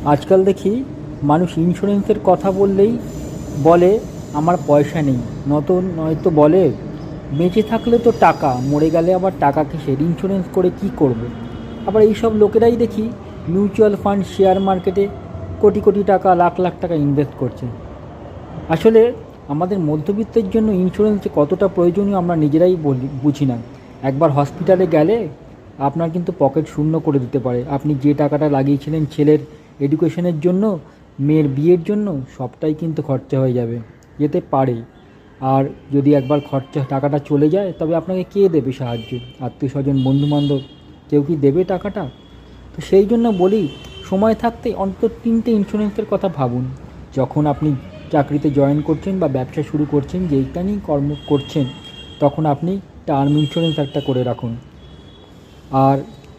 আজকাল দেখি মানুষ ইন্স্যুরেন্সের কথা বললেই বলে আমার পয়সা নেই, নয়তো বলে বেঁচে থাকলে তো টাকা, মরে গেলে আবার টাকা কিসের, ইন্স্যুরেন্স করে কি করব। আবার এইসব লোকেরাই দেখি মিউচুয়াল ফান্ড, শেয়ার মার্কেটে কোটি কোটি টাকা, লাখ লাখ টাকা ইনভেস্ট করছে। আসলে আমাদের মধ্যবিত্তের জন্য ইন্স্যুরেন্স যে কতটা প্রয়োজনীয় আমরা নিজেরাই বুঝি না। একবার হসপিটালে গেলে আপনার কিন্তু পকেট শূন্য করে দিতে পারে। আপনি যে টাকাটা লাগিয়েছিলেন ছেলের এডুকেশনের জন্য, মেয়ের বিয়ের জন্য, সবটাই কিন্তু খরচা হয়ে যেতে পারে। আর যদি একবার টাকাটা চলে যায়, তবে আপনাকে কে দেবে সাহায্য? আত্মীয় স্বজন, বন্ধুবান্ধব, কেউ কি দেবে টাকাটা? তো সেই জন্য বলি, সময় থাকতে অন্তত 3টে ইন্স্যুরেন্সের কথা ভাবুন। যখন আপনি চাকরিতে জয়েন করছেন বা ব্যবসা শুরু করছেন, যেইটা নিয়ে কর্ম করছেন, তখন আপনি টার্ম ইন্স্যুরেন্স একটা করে রাখুন। আর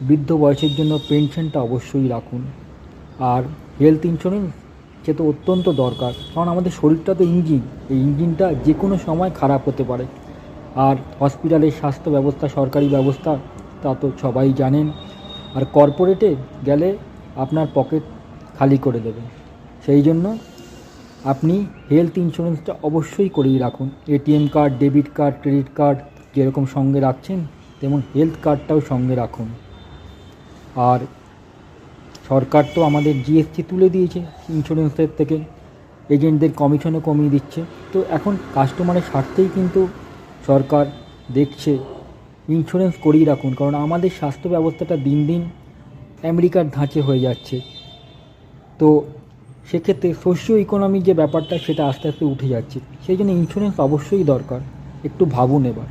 বৃদ্ধ বয়সের জন্য পেনশনটা অবশ্যই রাখুন। আর হেলথ ইন্স্যুরেন্স সে তো অত্যন্ত দরকার, কারণ আমাদের শরীরটা তো ইঞ্জিন, এই ইঞ্জিনটা যে কোনো সময় খারাপ হতে পারে। আর হসপিটালের স্বাস্থ্য ব্যবস্থা, সরকারি ব্যবস্থা, তা তো সবাই জানেন। আর কর্পোরেটে গেলে আপনার পকেট খালি করে দেবে। সেই জন্য আপনি হেলথ ইন্স্যুরেন্সটা অবশ্যই করেই রাখুন। ATM card, debit card, credit card যেরকম সঙ্গে রাখছেন, তেমন হেলথ কার্ডটাও সঙ্গে রাখুন। আর সরকার তো আমাদের জিএসটি তুলে দিয়েছে ইন্স্যুরেন্সের থেকে, এজেন্টদের কমিশনও কমিয়ে দিচ্ছে। তো এখন কাস্টমারের স্বার্থেই কিন্তু সরকার দেখছে ইন্স্যুরেন্স করেই রাখুন, কারণ আমাদের স্বাস্থ্য ব্যবস্থাটা দিন দিন আমেরিকার ধাঁচে হয়ে যাচ্ছে। তো সেক্ষেত্রে সোশিও ইকোনমিক যে ব্যাপারটা, সেটা আস্তে আস্তে উঠে যাচ্ছে। সেই জন্য ইন্স্যুরেন্স অবশ্যই দরকার। একটু ভাবুন এবার।